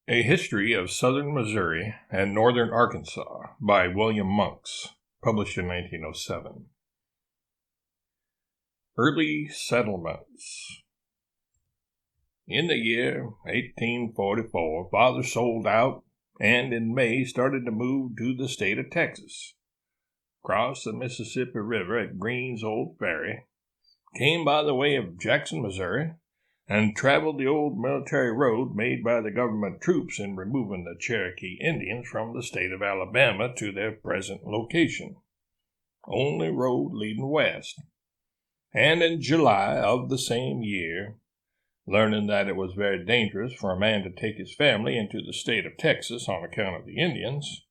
A History of Southern Missouri and Northern Arkansas by William Monks, published in 1907. Early Settlements. In the year 1844, Father sold out and in May started to move to the state of Texas. Crossed the Mississippi River at Green's Old Ferry, came by the way of Jackson, Missouri, and traveled the old military road made by the government troops in removing the Cherokee Indians from the state of Alabama to their present location, only road leading west. And in July of the same year, learning that it was very dangerous for a man to take his family into the state of Texas on account of the Indians,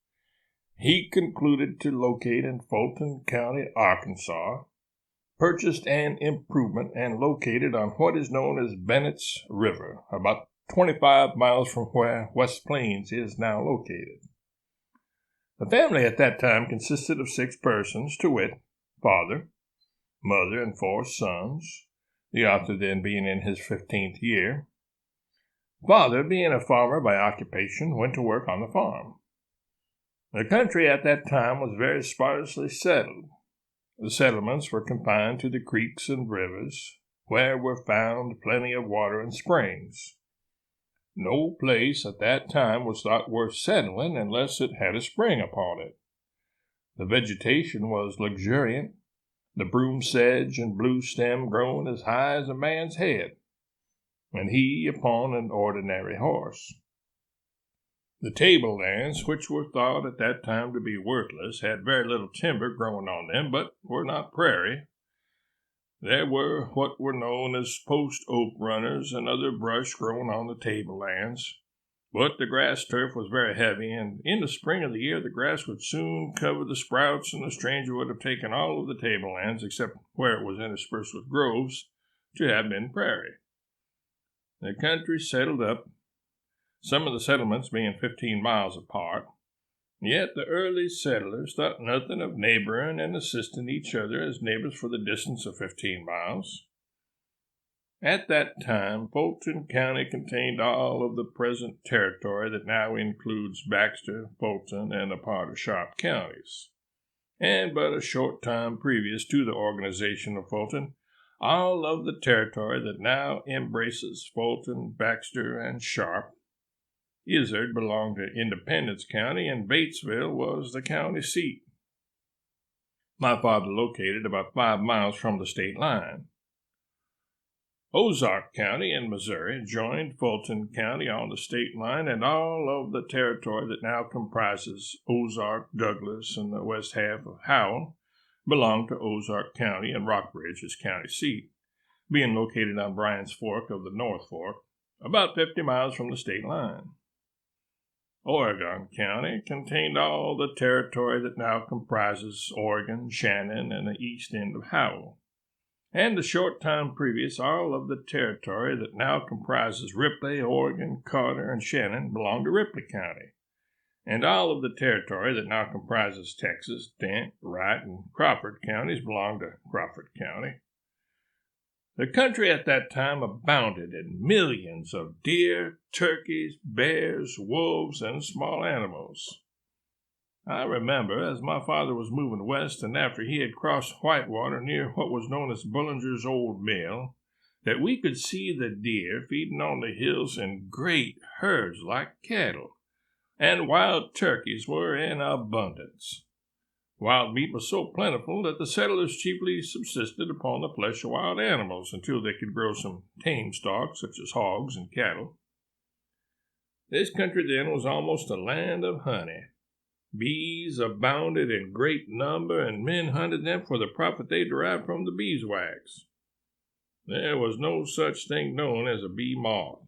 he concluded to locate in Fulton County, Arkansas, purchased an improvement and located on what is known as Bennett's River, about 25 miles from where West Plains is now located. The family at that time consisted of 6 persons, to wit, father, mother, and 4 sons, the author then being in his 15th year. Father, being a farmer by occupation, went to work on the farm. The country at that time was very sparsely settled. The settlements were confined to the creeks and rivers, where were found plenty of water and springs. No place at that time was thought worth settling unless it had a spring upon it. The vegetation was luxuriant, the broom sedge and blue stem growing as high as a man's head, and he upon an ordinary horse. The tablelands, which were thought at that time to be worthless, had very little timber growing on them, but were not prairie. There were what were known as post oak runners and other brush growing on the tablelands, but the grass turf was very heavy, and in the spring of the year the grass would soon cover the sprouts, and the stranger would have taken all of the tablelands, except where it was interspersed with groves, to have been prairie. The country settled up, some of the settlements being 15 miles apart, yet the early settlers thought nothing of neighboring and assisting each other as neighbors for the distance of 15 miles. At that time, Fulton County contained all of the present territory that now includes Baxter, Fulton, and a part of Sharp counties. And but a short time previous to the organization of Fulton, all of the territory that now embraces Fulton, Baxter, and Sharp. Izard belonged to Independence County, and Batesville was the county seat. My father located about 5 miles from the state line. Ozark County in Missouri joined Fulton County on the state line, and all of the territory that now comprises Ozark, Douglas, and the west half of Howell belonged to Ozark County, and Rockbridge is county seat, being located on Bryan's Fork of the North Fork, about 50 miles from the state line. Oregon County contained all the territory that now comprises Oregon, Shannon, and the east end of Howell. And a short time previous, all of the territory that now comprises Ripley, Oregon, Carter, and Shannon belonged to Ripley County. And all of the territory that now comprises Texas, Dent, Wright, and Crawford counties belonged to Crawford County. The country at that time abounded in millions of deer, turkeys, bears, wolves, and small animals. I remember, as my father was moving west and after he had crossed Whitewater near what was known as Bullinger's Old Mill, that we could see the deer feeding on the hills in great herds like cattle, and wild turkeys were in abundance. Wild meat was so plentiful that the settlers chiefly subsisted upon the flesh of wild animals until they could grow some tame stock, such as hogs and cattle. This country then was almost a land of honey. Bees abounded in great number, and men hunted them for the profit they derived from the beeswax. There was no such thing known as a bee moth.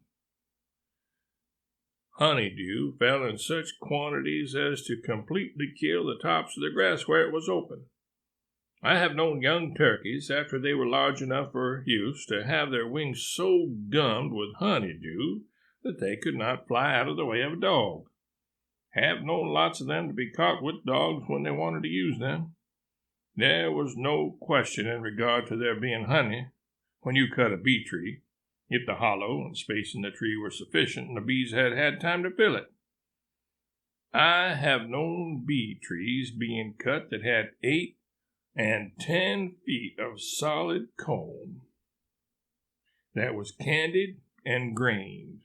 Honeydew fell in such quantities as to completely kill the tops of the grass where it was open. I have known young turkeys, after they were large enough for use, to have their wings so gummed with honeydew that they could not fly out of the way of a dog. Have known lots of them to be caught with dogs when they wanted to use them. There was no question in regard to there being honey when you cut a bee tree, if the hollow and space in the tree were sufficient and the bees had had time to fill it. I have known bee trees being cut that had 8 and 10 feet of solid comb that was candid and grained.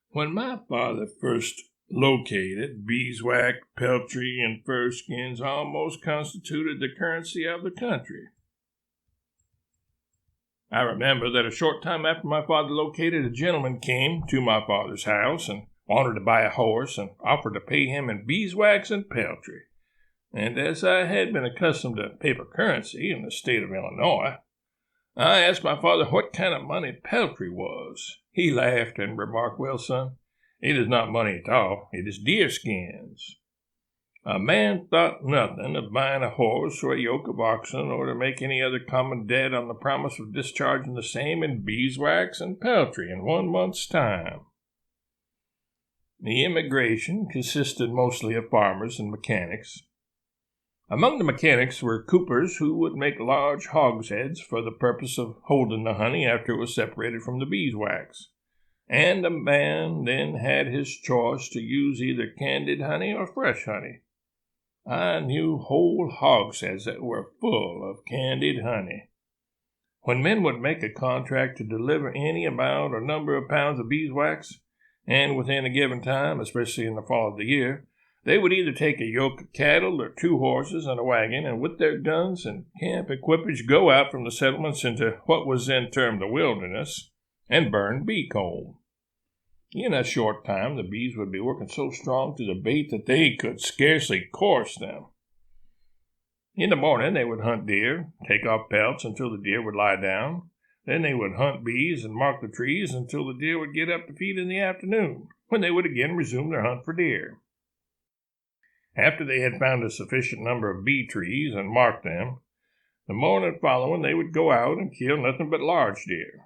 When my father first located, beeswax, peltry, and fur skins almost constituted the currency of the country. I remember that a short time after my father located, a gentleman came to my father's house and wanted to buy a horse and offered to pay him in beeswax and peltry. And as I had been accustomed to paper currency in the state of Illinois, I asked my father what kind of money peltry was. He laughed and remarked, "Well, son, it is not money at all. It is deer skins." A man thought nothing of buying a horse or a yoke of oxen or to make any other common debt on the promise of discharging the same in beeswax and peltry in 1 month's time. The immigration consisted mostly of farmers and mechanics. Among the mechanics were coopers who would make large hogsheads for the purpose of holding the honey after it was separated from the beeswax, and a man then had his choice to use either candied honey or fresh honey. I knew whole hogsheads that were full of candied honey. When men would make a contract to deliver any amount or number of pounds of beeswax, and within a given time, especially in the fall of the year, they would either take a yoke of cattle or 2 horses and a wagon, and with their guns and camp equipage go out from the settlements into what was then termed the wilderness, and burn bee comb. In a short time, the bees would be working so strong to the bait that they could scarcely course them. In the morning, they would hunt deer, take off pelts until the deer would lie down. Then they would hunt bees and mark the trees until the deer would get up to feed in the afternoon, when they would again resume their hunt for deer. After they had found a sufficient number of bee trees and marked them, the morning following they would go out and kill nothing but large deer.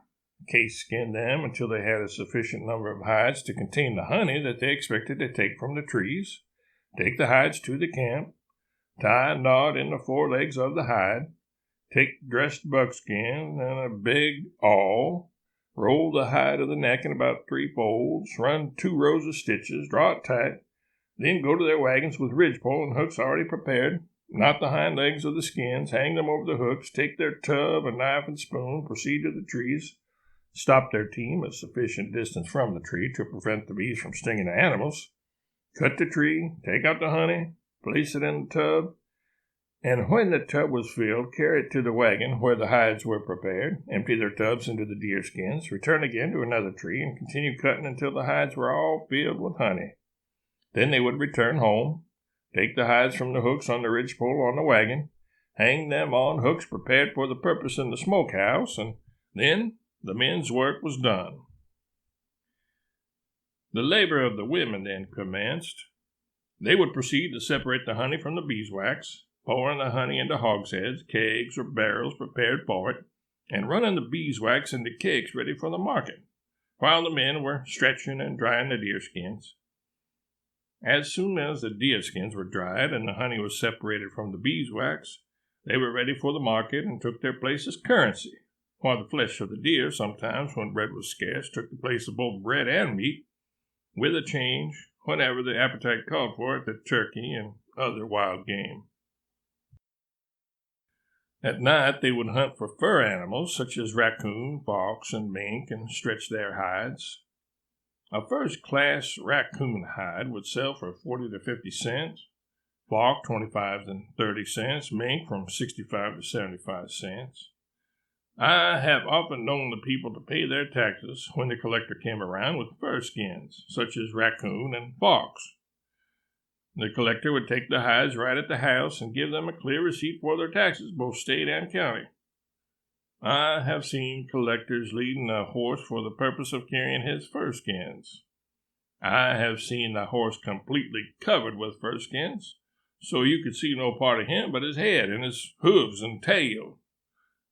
Case skin them until they had a sufficient number of hides to contain the honey that they expected to take from the trees, take the hides to the camp, tie a knot in the 4 legs of the hide, take dressed buckskin and a big awl, roll the hide of the neck in about 3 folds, run 2 rows of stitches, draw it tight, then go to their wagons with ridgepole and hooks already prepared, knot the hind legs of the skins, hang them over the hooks, take their tub, a knife and spoon, proceed to the trees, stop their team a sufficient distance from the tree to prevent the bees from stinging the animals, cut the tree, take out the honey, place it in the tub, and when the tub was filled, carry it to the wagon where the hides were prepared, empty their tubs into the deer skins, return again to another tree, and continue cutting until the hides were all filled with honey. Then they would return home, take the hides from the hooks on the ridgepole on the wagon, hang them on hooks prepared for the purpose in the smokehouse, and then the men's work was done. The labor of the women then commenced. They would proceed to separate the honey from the beeswax, pouring the honey into hogsheads, kegs, or barrels prepared for it, and running the beeswax into kegs ready for the market, while the men were stretching and drying the deerskins. As soon as the deerskins were dried and the honey was separated from the beeswax, they were ready for the market and took their place as currency, while the flesh of the deer, sometimes when bread was scarce, took the place of both bread and meat, with a change, whenever the appetite called for it, to turkey and other wild game. At night they would hunt for fur animals such as raccoon, fox, and mink, and stretch their hides. A first-class raccoon hide would sell for 40 to 50 cents, fox 25 to 30 cents, mink from 65 to 75 cents. I have often known the people to pay their taxes when the collector came around with fur skins, such as raccoon and fox. The collector would take the hides right at the house and give them a clear receipt for their taxes, both state and county. I have seen collectors leading a horse for the purpose of carrying his fur skins. I have seen the horse completely covered with fur skins, so you could see no part of him but his head and his hooves and tail.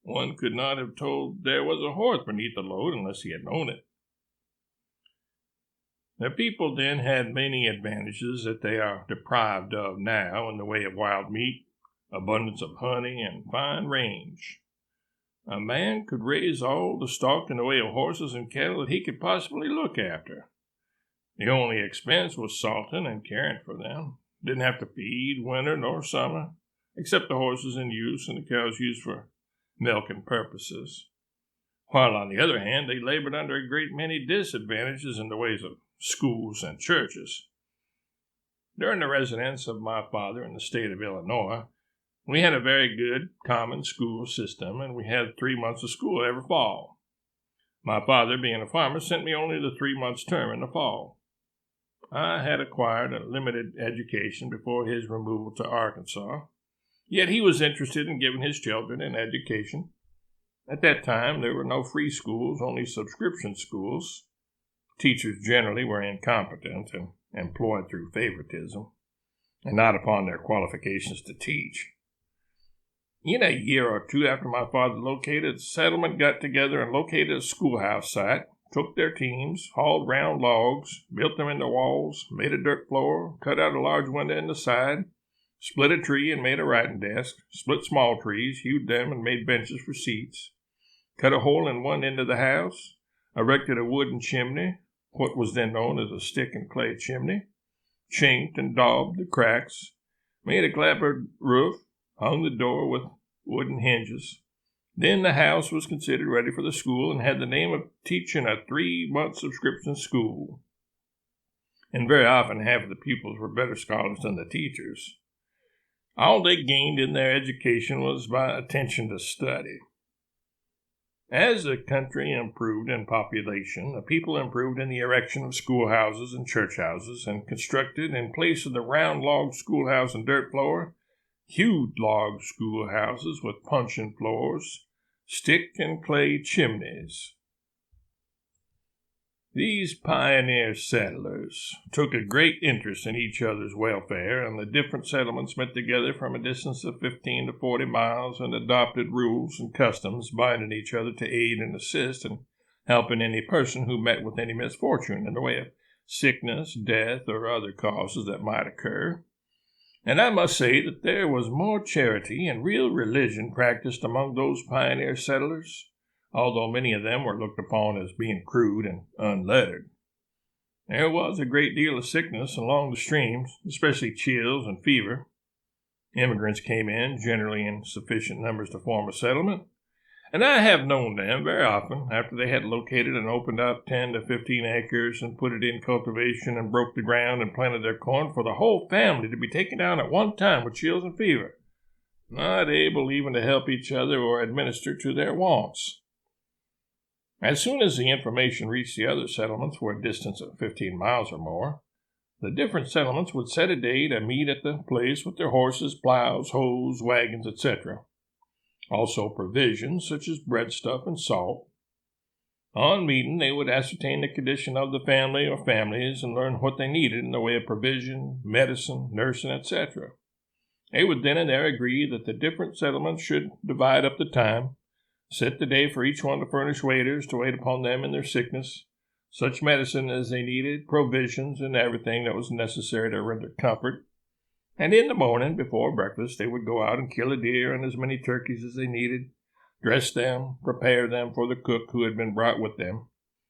One could not have told there was a horse beneath the load unless he had known it. The people then had many advantages that they are deprived of now in the way of wild meat, abundance of honey, and fine range. A man could raise all the stock in the way of horses and cattle that he could possibly look after. The only expense was salting and caring for them. Didn't have to feed winter nor summer, except the horses in use and the cows used for milking purposes. While on the other hand, they labored under a great many disadvantages in the ways of schools and churches. During the residence of my father in the state of Illinois, we had a very good common school system, and we had 3 months of school every fall. My father, being a farmer, sent me only the 3 months term in the fall. I had acquired a limited education before his removal to Arkansas, yet he was interested in giving his children an education. At that time, there were no free schools, only subscription schools. Teachers generally were incompetent and employed through favoritism, and not upon their qualifications to teach. In a year or two after my father located, the settlement got together and located a schoolhouse site, took their teams, hauled round logs, built them into walls, made a dirt floor, cut out a large window in the side, split a tree and made a writing desk, split small trees, hewed them and made benches for seats, cut a hole in one end of the house, erected a wooden chimney, what was then known as a stick and clay chimney, chinked and daubed the cracks, made a clapboard roof, hung the door with wooden hinges. Then the house was considered ready for the school and had the name of teaching a 3-month subscription school. And very often half of the pupils were better scholars than the teachers. All they gained in their education was by attention to study. As the country improved in population, the people improved in the erection of schoolhouses and church houses, and constructed, in place of the round log schoolhouse and dirt floor, hewed log schoolhouses with puncheon floors, stick and clay chimneys. These pioneer settlers took a great interest in each other's welfare, and the different settlements met together from a distance of 15 to 40 miles and adopted rules and customs binding each other to aid and assist and helping any person who met with any misfortune in the way of sickness, death, or other causes that might occur. And I must say that there was more charity and real religion practiced among those pioneer settlers, although many of them were looked upon as being crude and unlettered. There was a great deal of sickness along the streams, especially chills and fever. Immigrants came in, generally in sufficient numbers to form a settlement, and I have known them very often, after they had located and opened out 10 to 15 acres and put it in cultivation and broke the ground and planted their corn, for the whole family to be taken down at one time with chills and fever, not able even to help each other or administer to their wants. As soon as the information reached the other settlements for a distance of 15 miles or more, the different settlements would set a day to meet at the place with their horses, plows, hoes, wagons, etc. Also provisions such as breadstuff and salt. On meeting, they would ascertain the condition of the family or families and learn what they needed in the way of provision, medicine, nursing, etc. They would then and there agree that the different settlements should divide up the time, set the day for each one to furnish waiters to wait upon them in their sickness, such medicine as they needed, provisions, and everything that was necessary to render comfort. And in the morning, before breakfast, they would go out and kill a deer and as many turkeys as they needed, dress them, prepare them for the cook who had been brought with them,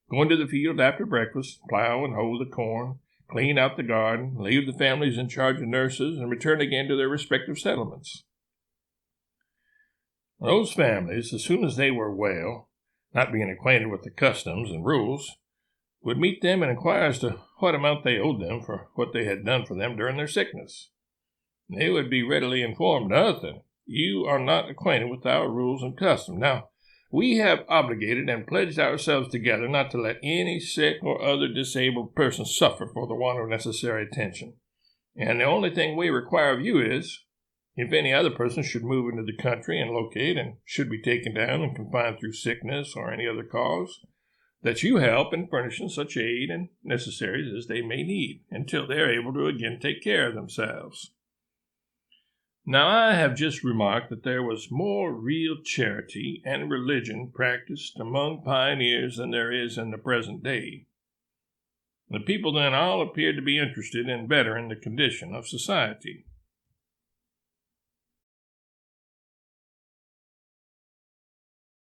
go into the field after breakfast, plow and hoe the corn, clean out the garden, leave the families in charge of nurses, and return again to their respective settlements. Those families, as soon as they were well, not being acquainted with the customs and rules, would meet them and inquire as to what amount they owed them for what they had done for them during their sickness. They would be readily informed, "Nothing. You are not acquainted with our rules and customs. Now, we have obligated and pledged ourselves together not to let any sick or other disabled person suffer for the want of necessary attention. And the only thing we require of you is, if any other person should move into the country and locate and should be taken down and confined through sickness or any other cause, that you help in furnishing such aid and necessaries as they may need until they are able to again take care of themselves." Now, I have just remarked that there was more real charity and religion practiced among pioneers than there is in the present day. The people then all appeared to be interested in bettering the condition of society.